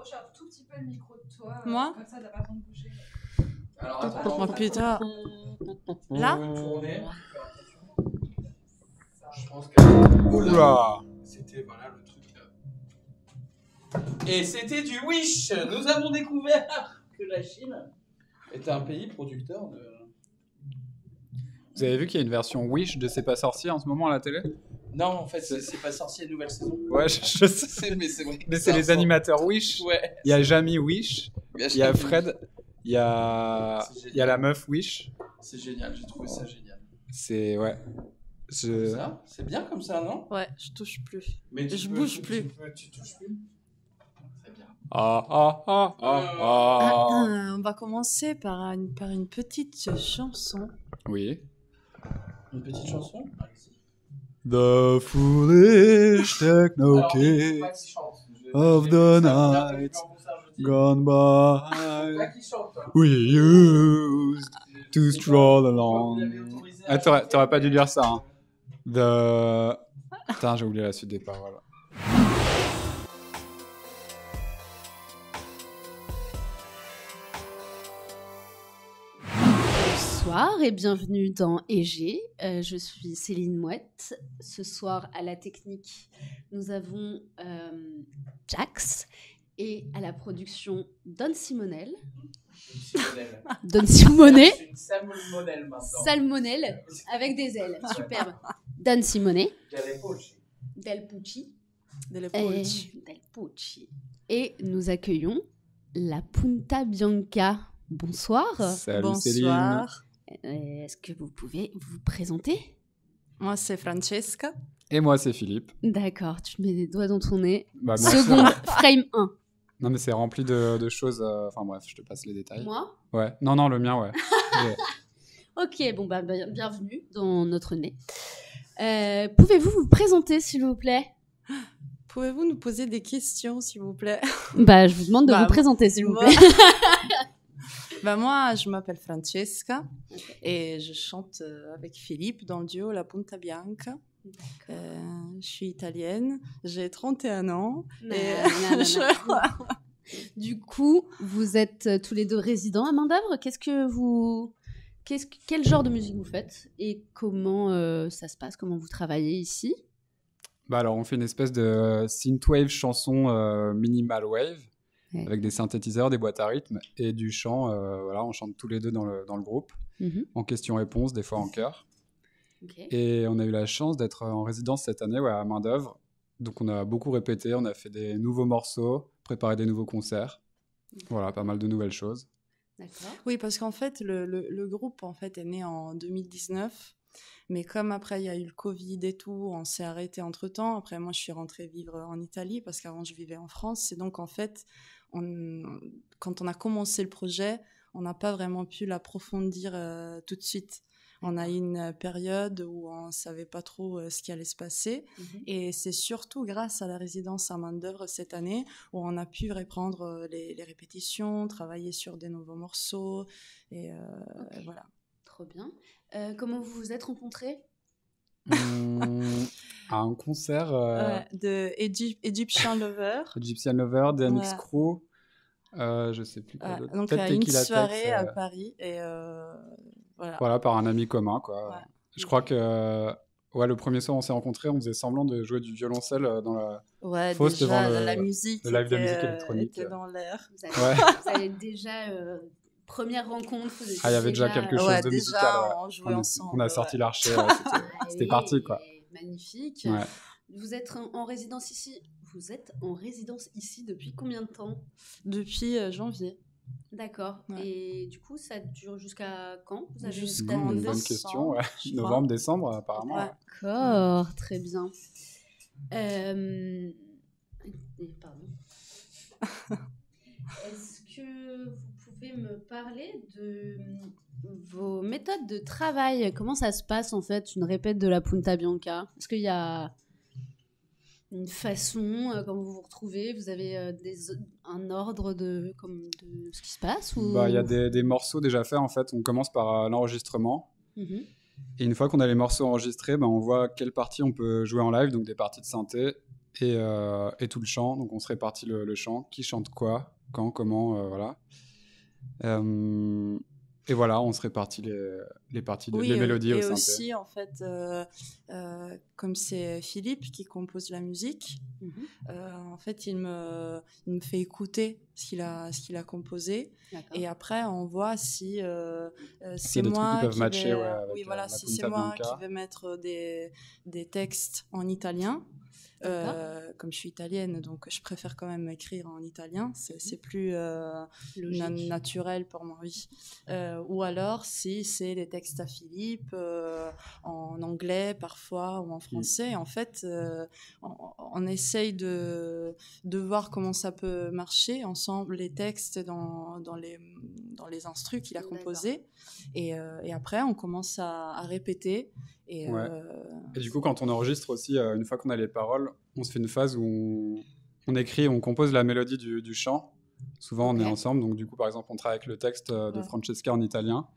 rapprocher un tout petit peu le micro de toi. Moi comme ça, t'as pas besoin de bouger. Alors, attends, Oh putain. Là tourner. Je pense que. Oula. C'était voilà le truc. Et c'était du Wish. Nous avons découvert que la Chine était un pays producteur de. Vous avez vu qu'il y a une version Wish de C'est pas sorcier en ce moment à la télé? Non, en fait, c'est pas sorcier, nouvelle saison. Ouais, je sais. Mais c'est vrai. Mais c'est les animateurs Wish. Ouais. Il y a Jamie Wish, il y a Fred, il y a la meuf Wish. C'est génial, j'ai trouvé ça génial. C'est ouais. Ça, c'est bien comme ça, non? Ouais, je touche plus. Mais Je bouge plus. Tu touches plus? Très bien. On va commencer par une petite chanson. Oui. Une petite chanson? The foolish techno kid of the night gone by, we used to stroll along. Ah, t'aurais pas dû lire ça. Hein. Putain, j'ai oublié la suite des paroles. Bonsoir et bienvenue dans EG. Je suis Céline Mouette. Ce soir à la technique, nous avons Jax et à la production Don Simonel. Don Simonet. C'est une salmonelle maintenant. Salmonel avec des ailes. Superbe. Don Simonet. Del Pucci. Del Pucci. Et nous accueillons la Punta Bianca. Bonsoir. Salut Bonsoir. Est-ce que vous pouvez vous présenter? Moi, c'est Francesca. Et moi, c'est Philippe. D'accord, tu mets des doigts dans ton nez. Bah, merci. Seconde, frame 1. Non, mais c'est rempli de choses. Enfin bref, je te passe les détails. Moi? Ouais. Non, le mien, ouais. Ok, bon, bah, bienvenue dans notre nez. Pouvez-vous vous présenter, s'il vous plaît? Pouvez-vous nous poser des questions, s'il vous plaît? Bah, je vous demande de vous présenter, s'il vous plaît. Moi, je m'appelle Francesca et je chante avec Philippe dans le duo La Punta Bianca. Je suis italienne, j'ai 31 ans. Du coup, vous êtes tous les deux résidents à Main-d'Œuvre. Quel genre de musique vous faites et comment ça se passe, comment vous travaillez ici? Bah alors, on fait une espèce de synthwave chanson minimal wave. Ouais. Avec des synthétiseurs, des boîtes à rythme et du chant. Voilà, on chante tous les deux dans le groupe, en question-réponse, des fois en chœur. Okay. Et on a eu la chance d'être en résidence cette année à Main-d'Œuvre. Donc on a beaucoup répété, on a fait des nouveaux morceaux, préparé des nouveaux concerts. Voilà, pas mal de nouvelles choses. D'accord. Oui, parce qu'en fait, le groupe en fait, est né en 2019. Mais comme après, il y a eu le Covid et tout, on s'est arrêté entre-temps. Après, moi, je suis rentrée vivre en Italie parce qu'avant, je vivais en France. Et donc, en fait, quand on a commencé le projet, on n'a pas vraiment pu l'approfondir tout de suite. On a eu une période où on ne savait pas trop ce qui allait se passer. Et c'est surtout grâce à la résidence à Main-d'Œuvre cette année où on a pu reprendre les répétitions, travailler sur des nouveaux morceaux. Et voilà. Trop bien. Comment vous vous êtes rencontrés? À un concert de Egyptian Lover. Egyptian Lover, DMX Crew. Je sais plus quoi d'autre. Donc, il y a une soirée à Paris. Et voilà, par un ami commun, quoi. Ouais. Je crois que le premier soir, on s'est rencontrés, on faisait semblant de jouer du violoncelle dans la fosse devant la musique. Le live de musique électronique. Était dans l'air. Vous avez déjà... Première rencontre. Il y avait déjà quelque chose de musical. On jouait ensemble. On a sorti l'archet, c'était parti, quoi. Magnifique. Ouais. Vous êtes en résidence ici. Vous êtes en résidence ici depuis combien de temps? Depuis janvier. D'accord. Ouais. Et du coup, ça dure jusqu'à quand? Vous avez jusqu'à une bonne question. Ouais. Novembre, décembre, apparemment. Ouais. D'accord, très bien. Pardon. Est-ce que vous pouvez me parler de vos méthodes de travail? Comment ça se passe en fait, une répète de la Punta Bianca? Est-ce qu'il y a une façon, quand vous vous retrouvez, vous avez un ordre de ce qui se passe ou... Il y a des morceaux déjà faits en fait. On commence par l'enregistrement. Et une fois qu'on a les morceaux enregistrés, on voit quelle partie on peut jouer en live, donc des parties de synthé et tout le chant. Donc on se répartit le chant, qui chante quoi, quand, comment, voilà. Et voilà, on se répartit les parties, les mélodies au synthé. Et aussi, en fait, comme c'est Philippe qui compose la musique, en fait, il me fait écouter ce qu'il a composé. D'accord. Et après, on voit si c'est moi qui matcher, oui, voilà, si c'est moi qui vais mettre des textes en italien. Comme je suis italienne, donc je préfère quand même écrire en italien, c'est plus naturel pour moi, oui. Ou alors si c'est les textes à Philippe en anglais parfois ou en français, en fait on essaye de voir comment ça peut marcher ensemble, les textes dans les instrus qu'il a composés, et après on commence à répéter. Et du coup, quand on enregistre aussi, une fois qu'on a les paroles, on se fait une phase où on écrit, on compose la mélodie du chant. Souvent, on est ensemble. Donc, du coup, par exemple, on travaille avec le texte de Francesca en italien.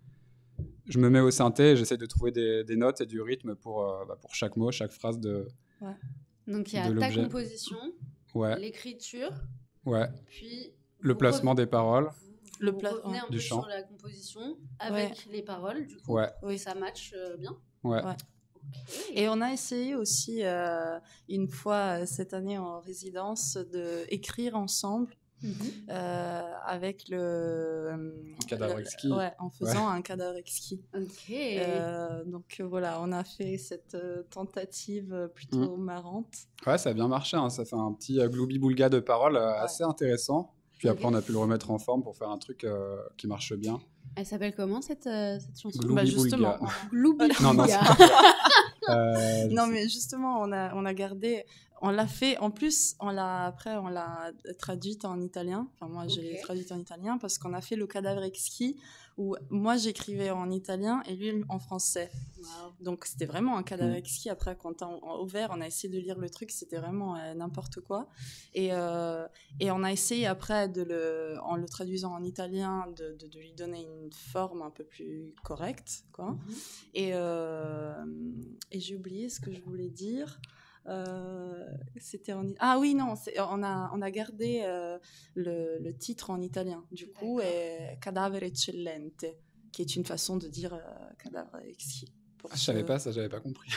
Je me mets au synthé et j'essaie de trouver des notes et du rythme pour chaque mot, chaque phrase de Donc, il y a ta composition, l'écriture, puis le placement des paroles. Vous revenez un peu sur la composition avec les paroles, du coup. Et ça match bien. Ouais. Et on a essayé aussi une fois cette année en résidence d'écrire ensemble avec le cadavre exquis. En faisant un cadavre exquis. Donc voilà, on a fait cette tentative plutôt marrante. Ouais, ça a bien marché, hein. Ça fait un petit gloubi-boulga de paroles assez intéressant. Puis après, on a pu le remettre en forme pour faire un truc qui marche bien. Elle s'appelle comment cette chanson? Justement. Gloubi-boulga. Non, mais justement, on a gardé, on l'a fait, en plus, on l'a traduite en italien. Enfin, moi, j'ai traduite en italien parce qu'on a fait le cadavre exquis où moi, j'écrivais en italien et lui en français. Wow. Donc, c'était vraiment un cadavre exquis. Après, quand on a ouvert, on a essayé de lire le truc, c'était vraiment n'importe quoi. Et on a essayé après, en le traduisant en italien, de lui donner une forme un peu plus correcte, quoi. Et j'ai oublié ce que je voulais dire. C'était ah oui, non, on a gardé le titre en italien, du coup, est Cadavere Eccellente, qui est une façon de dire cadavre exquis. Je savais pas ça, j'avais pas compris.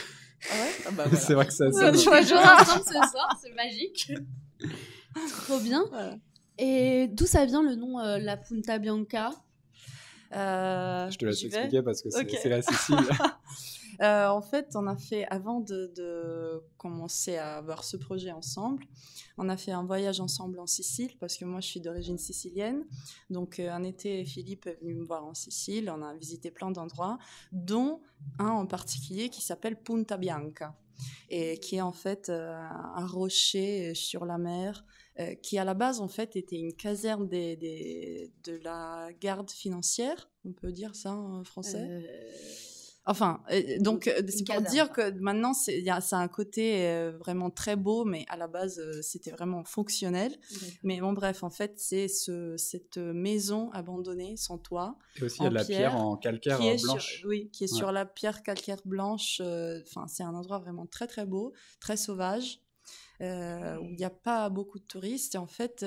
Ah ouais, voilà. C'est vrai que ça je apprendre ce soir, c'est magique. Trop bien. Voilà. Et d'où ça vient le nom La Punta Bianca? Je te laisse expliquer parce que c'est la Sicile. En fait, on a fait, avant de commencer à avoir ce projet ensemble, on a fait un voyage ensemble en Sicile, parce que moi, je suis d'origine sicilienne. Donc, un été, Philippe est venu me voir en Sicile. On a visité plein d'endroits, dont un en particulier qui s'appelle Punta Bianca, et qui est en fait un rocher sur la mer, qui à la base, en fait, était une caserne de la garde financière. On peut dire ça en français Enfin, donc, c'est pour dire que maintenant, ça a un côté vraiment très beau, mais à la base, c'était vraiment fonctionnel. Mais bon, bref, en fait, c'est cette maison abandonnée, sans toit. Et aussi, il y a de la pierre en calcaire blanche. Qui est sur la pierre calcaire blanche. C'est un endroit vraiment très, très beau, très sauvage. Où il n'y a pas beaucoup de touristes. Et en fait,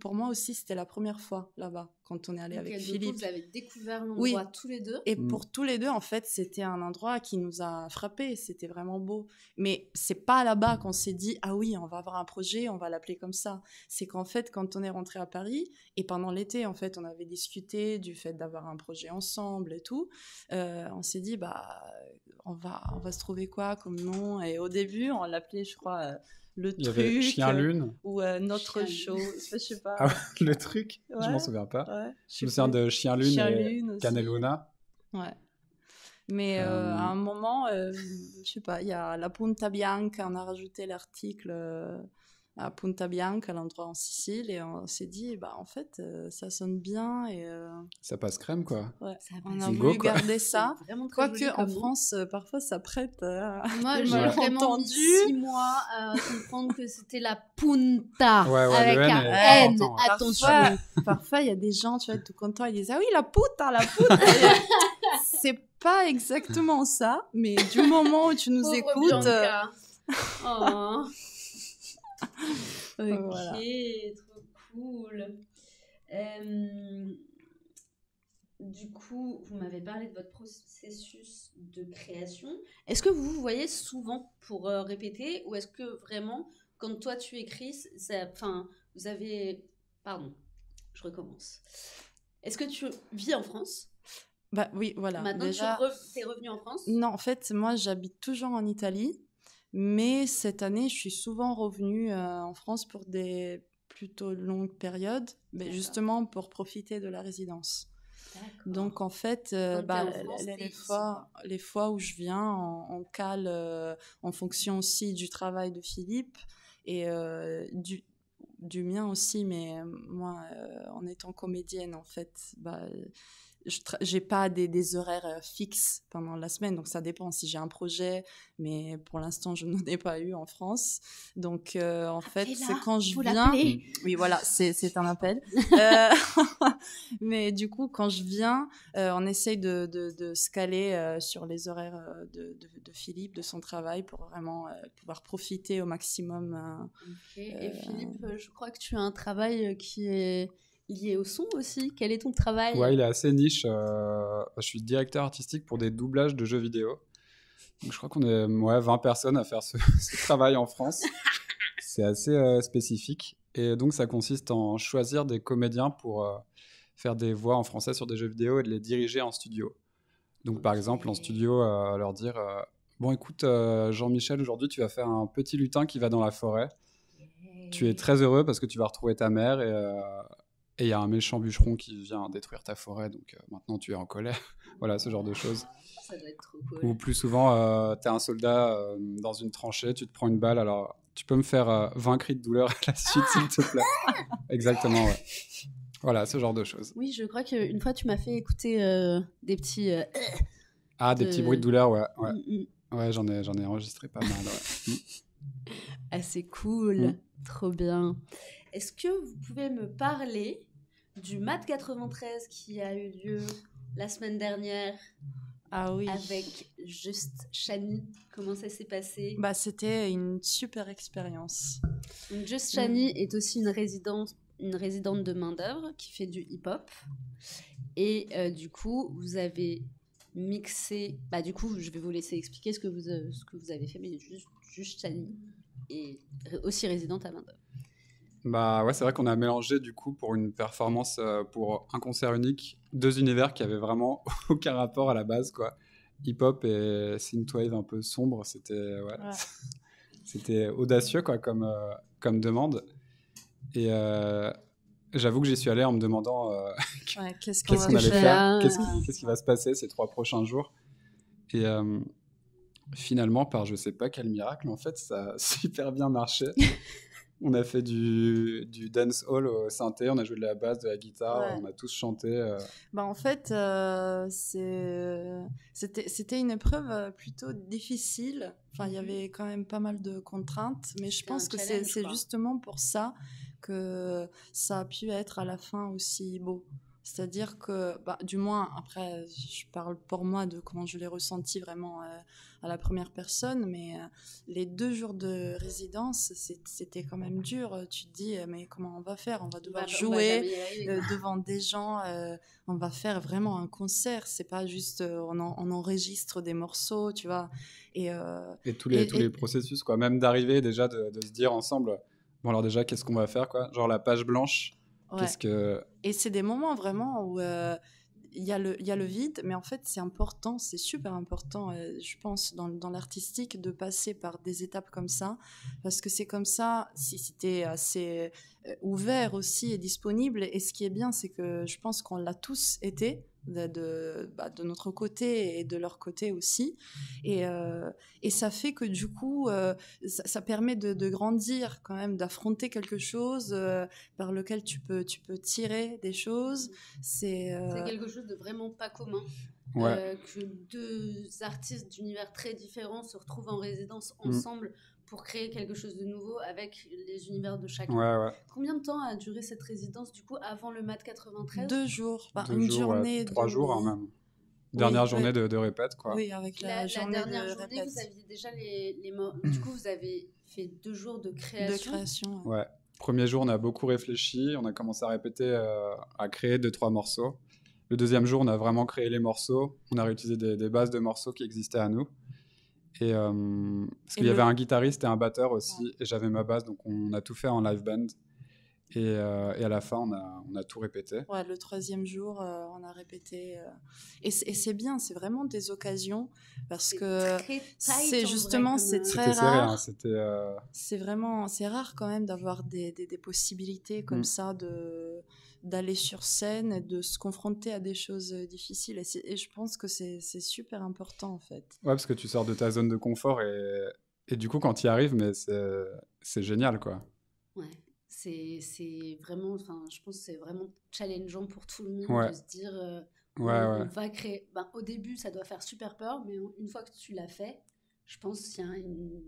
pour moi aussi, c'était la première fois là-bas, quand on est allé avec Philippe. Vous avez découvert l'endroit tous les deux. Et pour tous les deux, en fait, c'était un endroit qui nous a frappés. C'était vraiment beau. Mais c'est pas là-bas qu'on s'est dit « Ah oui, on va avoir un projet, on va l'appeler comme ça ». C'est qu'en fait, quand on est rentré à Paris, et pendant l'été, en fait, on avait discuté du fait d'avoir un projet ensemble et tout, on s'est dit on va se trouver quoi comme nom? Et au début, on l'appelait, je crois, le il y truc. Avait Chien Lune. Ou notre chose. Je sais pas. Ah, le truc, je m'en souviens pas. Je me souviens de Chien Lune et Canelona. Ouais. Mais à un moment, je sais pas, il y a la Punta Bianca, on a rajouté l'article à Punta Bianca, l'endroit en Sicile, et on s'est dit, en fait, ça sonne bien. Et, ça passe crème, quoi. Ouais. On a voulu garder ça. Quoique, en France, parfois, ça prête. Moi, j'ai vraiment mis 6 mois à comprendre que c'était la Punta, avec un N, attention. Parfois, il y a des gens, tu vois, tout contents, ils disent, ah oui, la puta. C'est pas exactement ça, mais du moment où tu nous écoutes... Ok, Voilà. trop cool. Du coup, vous m'avez parlé de votre processus de création. Est-ce que vous vous voyez souvent pour répéter ou est-ce que vraiment, quand toi tu écris, enfin, vous avez... Pardon, je recommence. Est-ce que tu vis en France? Bah oui, voilà. Maintenant, Déjà, t'es revenu en France? non, en fait, moi, j'habite toujours en Italie, mais cette année, je suis souvent revenue en France pour des plutôt longues périodes, mais D'accord. justement pour profiter de la résidence. D'accord. Donc, en fait, Quand t'es en France, t'es ici, quoi. les fois où je viens, on cale en fonction aussi du travail de Philippe et du mien aussi, mais moi, en étant comédienne, en fait, bah, j'ai pas des horaires fixes pendant la semaine, donc ça dépend si j'ai un projet, mais pour l'instant, je n'en ai pas eu en France. Donc, en fait, c'est quand je viens... Oui, voilà, c'est un appel. Mais du coup, quand je viens, on essaye de se caler sur les horaires de Philippe, de son travail, pour vraiment pouvoir profiter au maximum. Et Philippe, je crois que tu as un travail qui est lié au son aussi. Quel est ton travail? Ouais, il est assez niche. Je suis directeur artistique pour des doublages de jeux vidéo. Donc, je crois qu'on est 20 personnes à faire ce travail en France. C'est assez spécifique. Et donc, ça consiste en choisir des comédiens pour faire des voix en français sur des jeux vidéo et de les diriger en studio. Donc, par exemple, en studio, leur dire bon, écoute, Jean-Michel, aujourd'hui, tu vas faire un petit lutin qui va dans la forêt. Tu es très heureux parce que tu vas retrouver ta mère et il y a un méchant bûcheron qui vient détruire ta forêt, donc maintenant tu es en colère. Voilà, ce genre de choses. Ça doit être trop cool. Ou plus souvent, tu es un soldat dans une tranchée, tu te prends une balle, alors tu peux me faire 20 cris de douleur à la suite, s'il te plaît. Exactement, ouais. Voilà, ce genre de choses. Oui, je crois qu'une fois, tu m'as fait écouter des petits... des petits bruits de douleur, ouais. Ouais, j'en ai enregistré pas mal, ouais. Ah, c'est cool, trop bien. Est-ce que vous pouvez me parler du Mat 93 qui a eu lieu la semaine dernière? Ah oui. Avec Just Chani? Comment ça s'est passé? Bah, c'était une super expérience. Donc, Just Chani est aussi une résidente de main-d'œuvre qui fait du hip-hop. Et du coup, vous avez mixé... Bah, du coup, je vais vous laisser expliquer ce que vous avez fait, mais Just Chani est aussi résidente à main-d'œuvre. Bah ouais, c'est vrai qu'on a mélangé du coup pour une performance, pour un concert unique, deux univers qui avaient vraiment aucun rapport à la base, quoi. Hip-hop et synthwave un peu sombre, c'était c'était audacieux, quoi, comme demande. Et j'avoue que j'y suis allé en me demandant qu'est-ce qu'on allait faire, qu'est-ce qui va se passer ces 3 prochains jours. Et finalement, par je sais pas quel miracle, en fait, ça a super bien marché. On a fait du dancehall au synthé, on a joué de la basse, de la guitare, on a tous chanté. Bah, en fait, c'était une épreuve plutôt difficile. Enfin, il y avait quand même pas mal de contraintes, mais je pense que c'est justement pour ça que ça a pu être à la fin aussi beau. C'est-à-dire que, bah, du moins, après, je parle pour moi de comment je l'ai ressenti vraiment à la première personne, mais les 2 jours de résidence, c'était quand même dur. Tu te dis, mais comment on va faire? On va devoir jouer devant des gens, on va faire vraiment un concert. C'est pas juste, on enregistre des morceaux, tu vois. Et tous les processus, quoi. Même d'arriver déjà, de se dire ensemble, bon alors déjà, qu'est-ce qu'on va faire, quoi? Genre la page blanche. Ouais. Et c'est des moments vraiment où il y a le vide, mais en fait c'est important, c'est super important, je pense, dans l'artistique, de passer par des étapes comme ça, parce que c'est comme ça, si t'es assez ouvert aussi et disponible, et ce qui est bien, c'est que je pense qu'on l'a tous été, de notre côté et de leur côté aussi, et ça fait que du coup ça permet de grandir quand même, d'affronter quelque chose par lequel tu peux tirer des choses. C'est quelque chose de vraiment pas commun. Que 2 artistes d'univers très différents se retrouvent en résidence ensemble pour créer quelque chose de nouveau avec les univers de chacun. Ouais. Combien de temps a duré cette résidence, du coup, avant le Mat 93? 2 jours. Une journée. 3 jours, hein, même. Dernière journée de répète, quoi. Oui, avec la journée dernière de journée, répète. vous aviez déjà les du coup, vous avez fait 2 jours de création. De création. Ouais. Premier jour, on a beaucoup réfléchi. On a commencé à répéter, à créer 2-3 morceaux. Le deuxième jour, on a vraiment créé les morceaux. On a réutilisé des bases de morceaux qui existaient à nous. Et parce qu'il y avait un guitariste et un batteur aussi. Et j'avais ma basse, donc on a tout fait en live band. Et à la fin, on a tout répété. Ouais, le 3e jour, on a répété. Et c'est bien, c'est vraiment des occasions parce que c'est justement, c'est très rare. Serré, hein, c'est vraiment, c'est rare quand même d'avoir des possibilités comme ça d'aller sur scène et de se confronter à des choses difficiles. Et je pense que c'est super important en fait. Ouais, parce que tu sors de ta zone de confort et du coup, quand tu y arrives, mais c'est génial, quoi. Ouais. C'est vraiment, enfin, je pense que c'est vraiment challengeant pour tout le monde de se dire on va créer. Ben, au début, ça doit faire super peur, mais une fois que tu l'as fait, je pense qu'il y a une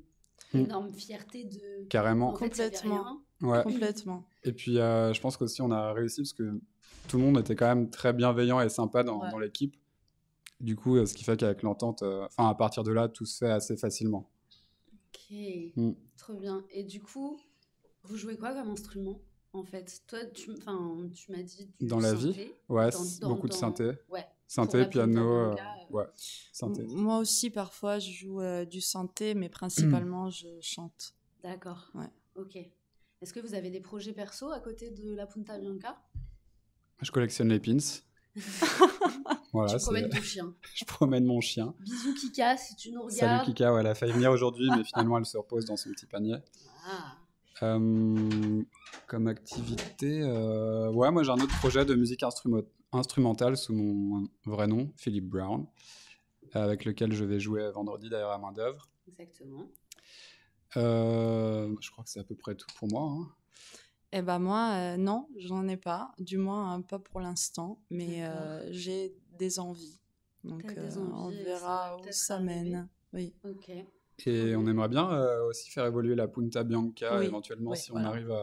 énorme fierté de. Carrément. Complètement. Ouais. Complètement. Et puis, je pense qu'aussi, on a réussi parce que tout le monde était quand même très bienveillant et sympa dans l'équipe. Du coup, ce qui fait qu'avec l'entente, à partir de là, tout se fait assez facilement. Ok, trop bien. Et du coup. Vous jouez quoi comme instrument, en fait? Toi, tu m'as dit du dans la synthé. vie, ouais, beaucoup de synthé. Ouais. Synthé, piano, synthé. Moi aussi, parfois, je joue du synthé, mais principalement, je chante. D'accord. Ouais. Ok. Est-ce que vous avez des projets perso à côté de la Punta Bianca? Je collectionne les pins. Voilà, tu promènes ton chien. Je promène mon chien. Bisous Kika, si tu nous regardes. Salut Kika, elle a failli venir aujourd'hui, mais finalement, elle se repose dans son petit panier. Ah. Comme activité, moi j'ai un autre projet de musique instrumentale sous mon vrai nom, Philip Brown, avec lequel je vais jouer vendredi d'ailleurs à main d'œuvre. Exactement. Je crois que c'est à peu près tout pour moi. Hein. Eh ben moi, non, j'en ai pas, du moins pas pour l'instant, mais j'ai des envies. Donc on verra où ça mène. Oui. Ok. Et on aimerait bien aussi faire évoluer la Punta Bianca éventuellement si on arrive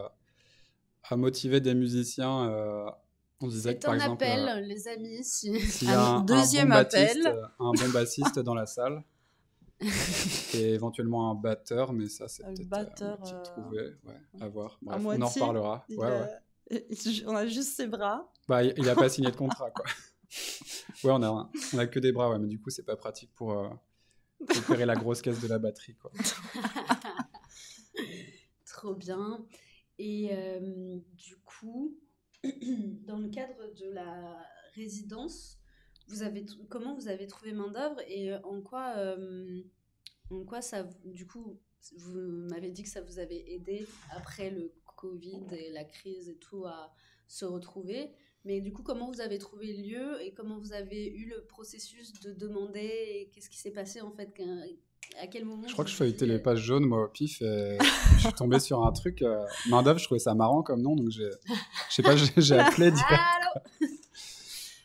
à motiver des musiciens. On disait que par exemple, appel, les amis. S'il y a un bon bassiste dans la salle et éventuellement un batteur, mais ça c'est peut-être trouvé, à voir. Bref, on en reparlera. On a juste ses bras. Bah, il n'a pas signé de contrat, quoi. On a que des bras, mais du coup c'est pas pratique pour récupérer la grosse caisse de la batterie, quoi. Trop bien. Et du coup, dans le cadre de la résidence, comment vous avez trouvé main d'œuvre et en quoi ça, du coup, vous m'avez dit que ça vous avait aidé après le Covid et la crise et tout à se retrouver. Mais du coup, comment vous avez trouvé le lieu et comment vous avez eu le processus de demander et qu'est-ce qui s'est passé en fait, à quel moment? Je crois que je feuilletais les pages jaunes, moi, au pif, et je suis tombée sur un truc. Main d'œuvre, je trouvais ça marrant comme nom, donc je sais pas, j'ai appelé direct.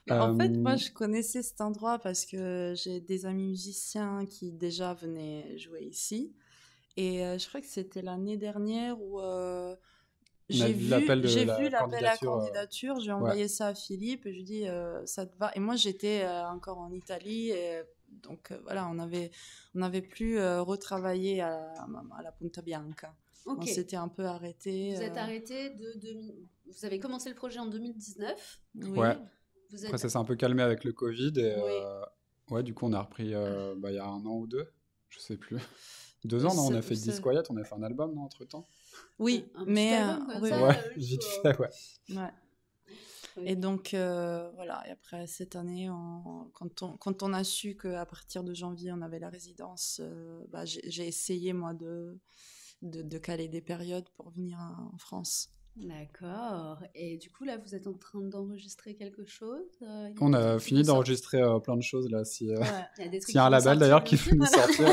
En fait, moi, je connaissais cet endroit parce que j'ai des amis musiciens qui déjà venaient jouer ici. Et je crois que c'était l'année dernière où j'ai vu l'appel à candidature. J'ai envoyé ça à Philippe et je lui ai dit ça te va. Et moi, j'étais encore en Italie. Et donc, voilà, on avait plus retravaillé à la Punta Bianca. Okay. On s'était un peu arrêté. Vous êtes arrêté vous avez commencé le projet en 2019. Oui. Ouais. Après, ça s'est un peu calmé avec le Covid. Et du coup, on a repris il y a 1 an ou 2. Je sais plus. 2 ans, non? On a fait Disquiet, on a fait un album, non, entre-temps? Oui, mais... vite fait, ouais. Et donc, voilà. Et après, cette année, quand on a su qu'à partir de janvier, on avait la résidence, j'ai essayé, moi, de caler des périodes pour venir en France. D'accord. Et du coup, là, vous êtes en train d'enregistrer quelque chose? On a fini d'enregistrer plein de choses, là. S'il y a un label, d'ailleurs, qui veut nous sortir...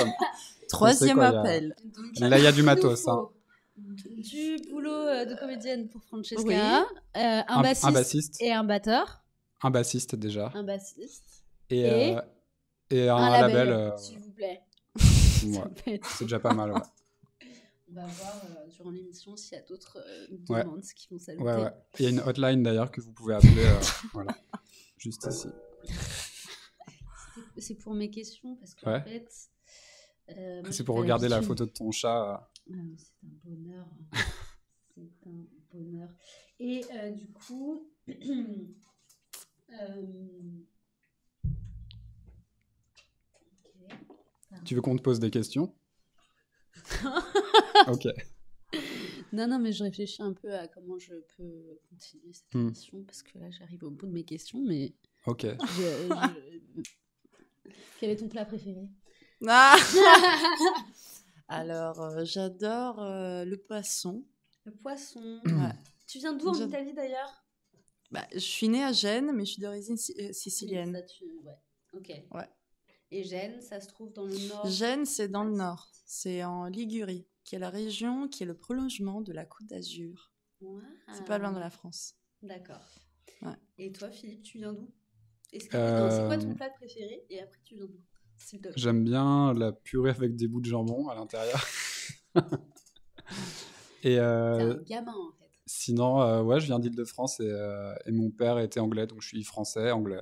3e appel. Là, il y a du matos. Hein. Du boulot de comédienne pour Francesca. Un bassiste et un batteur. Un bassiste, déjà. Un bassiste. Et un label. S'il vous plaît. C'est déjà pas mal, ouais. On va voir durant l'émission s'il y a d'autres demandes qui vont s'ajouter. Ouais. Il y a une hotline, d'ailleurs, que vous pouvez appeler. Voilà. Juste ici. C'est pour mes questions, parce qu'en fait... c'est pour regarder la photo de ton chat. C'est un bonheur. C'est un bonheur. Et du coup, Tu veux qu'on te pose des questions? Ok. Non, mais je réfléchis un peu à comment je peux continuer cette émission parce que là, j'arrive au bout de mes questions. Mais Ok. Quel est ton plat préféré? Alors, j'adore le poisson. Le poisson. Ouais. Tu viens d'où en Italie d'ailleurs? Je suis née à Gênes, mais je suis d'origine sicilienne. Ouais. Ok. Ouais. Et Gênes, ça se trouve dans le nord? Gênes, c'est dans le nord. C'est en Ligurie, qui est la région qui est le prolongement de la Côte d'Azur. Wow. C'est pas loin de la France. D'accord. Ouais. Et toi, Philippe, tu viens d'où? C'est quoi ton plat préféré? Et après, tu viens d'où? J'aime bien la purée avec des bouts de jambon à l'intérieur. Et t'es un gamin, en fait. Sinon, ouais, je viens d'Île-de-France et mon père était anglais, donc je suis français, anglais.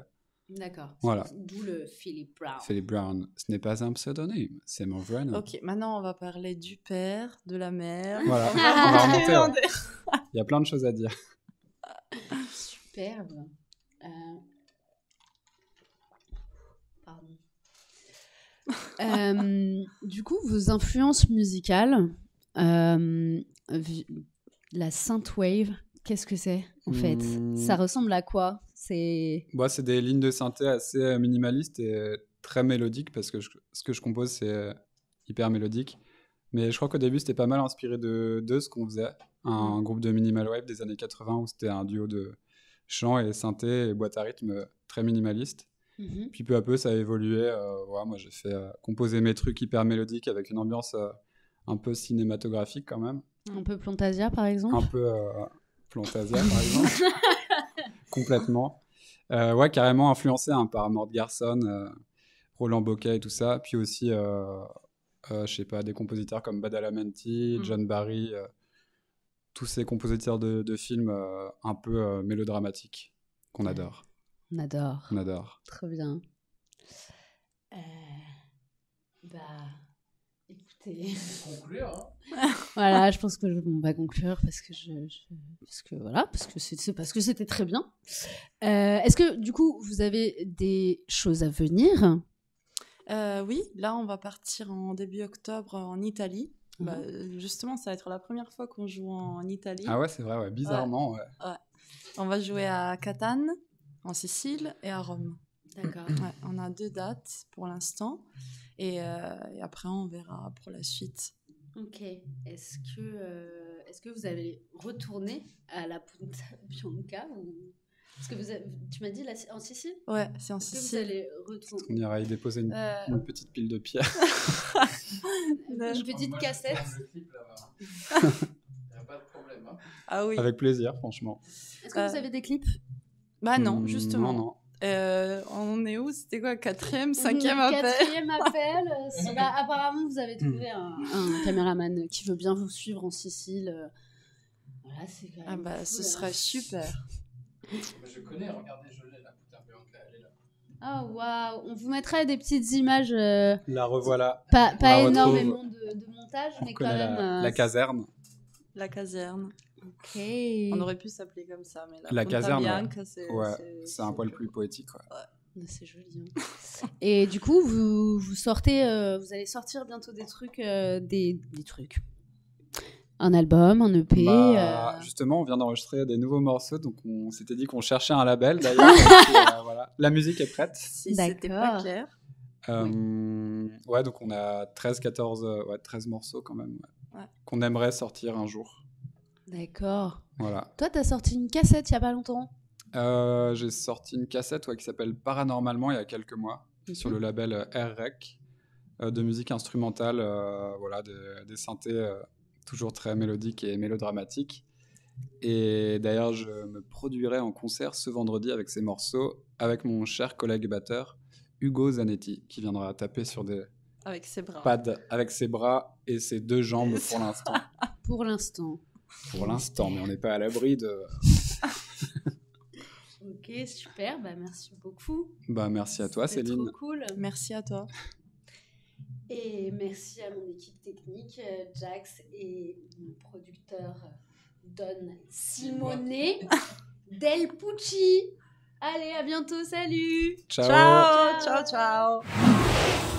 D'accord. Voilà. D'où le Philip Brown. Philip Brown, ce n'est pas un pseudonyme, c'est mon vrai nom. Ok, maintenant on va parler du père, de la mère. Voilà, on va remonter. Ouais. Il y a plein de choses à dire. Superbe. Pardon. Du coup, vos influences musicales, la synthwave, qu'est-ce que c'est en fait? Ça ressemble à quoi? C'est des lignes de synthé assez minimalistes et très mélodiques parce que ce que je compose c'est hyper mélodique. Mais je crois qu'au début c'était pas mal inspiré de ce qu'on faisait, un groupe de minimal wave des années 80 où c'était un duo de chant et synthé et boîte à rythme très minimaliste. Puis peu à peu ça a évolué. Moi j'ai fait composer mes trucs hyper mélodiques avec une ambiance un peu cinématographique quand même. Un peu Plantasia par exemple? Un peu Plantasia par exemple. Complètement. Ouais, carrément influencé par Mort Garson, Roland Bocquet et tout ça. Puis aussi, je sais pas, des compositeurs comme Badalamenti, John Barry, tous ces compositeurs de films un peu mélodramatiques qu'on adore. On adore. On adore. Trop bien. Écoutez. Conclure, Voilà, je pense que on va conclure parce que c'était très bien. Est-ce que du coup vous avez des choses à venir? Oui, là on va partir en début octobre en Italie. Justement, ça va être la première fois qu'on joue en Italie. Ah ouais, c'est vrai, ouais. Bizarrement. Ouais. On va jouer à Catane, en Sicile, et à Rome. D'accord. Ouais, on a 2 dates pour l'instant. Et après, on verra pour la suite. Ok. Est-ce que vous allez retourner à la Punta Bianca ou... Parce que tu m'as dit en Sicile? Ouais, c'est en Sicile. Sicile. Vous allez retourner. On ira y déposer une petite pile de pierres. Une petite cassette. Il n'y a pas de problème. Hein. Ah oui. Avec plaisir, franchement. Est-ce que vous avez des clips? Bah non, justement. Non. On est où? C'était quoi? 4e, 5e appel? 4e appel. Apparemment, vous avez trouvé un caméraman qui veut bien vous suivre en Sicile. Voilà, c'est quand même cool, ce serait super. Je connais, regardez, je l'ai, la Punta Bianca, elle est là. Oh waouh! On vous mettrait des petites images. La revoilà. Pas la énormément de montage, mais quand même. La caserne. La caserne. Ok. On aurait pu s'appeler comme ça, mais La Punta caserne, Bianca, c'est un poil plus poétique. Ouais. C'est joli. Hein. Et du coup, vous allez sortir bientôt des trucs, des trucs. Un album, un EP. Justement, on vient d'enregistrer des nouveaux morceaux, donc on s'était dit qu'on cherchait un label d'ailleurs. Voilà. La musique est prête. Si c'était pas clair. Ouais, donc on a 13 morceaux quand même, qu'on aimerait sortir un jour. D'accord. Voilà. Toi, t'as sorti une cassette il y a pas longtemps? J'ai sorti une cassette qui s'appelle Paranormalement il y a quelques mois, sur le label R-Rec, de musique instrumentale, des synthés toujours très mélodiques et mélodramatiques. Et d'ailleurs, je me produirai en concert ce vendredi avec ces morceaux, avec mon cher collègue batteur, Hugo Zanetti, qui viendra taper sur des avec ses bras. pads, avec ses bras et ses 2 jambes pour l'instant. Pour l'instant. Pour l'instant, mais on n'est pas à l'abri de... Ok, super, merci beaucoup. Merci à toi, Céline. Trop cool. Merci à toi. Et merci à mon équipe technique, Jax, et mon producteur Don Simone Del Pucci. Allez, à bientôt, salut. Ciao. Ciao, ciao, ciao.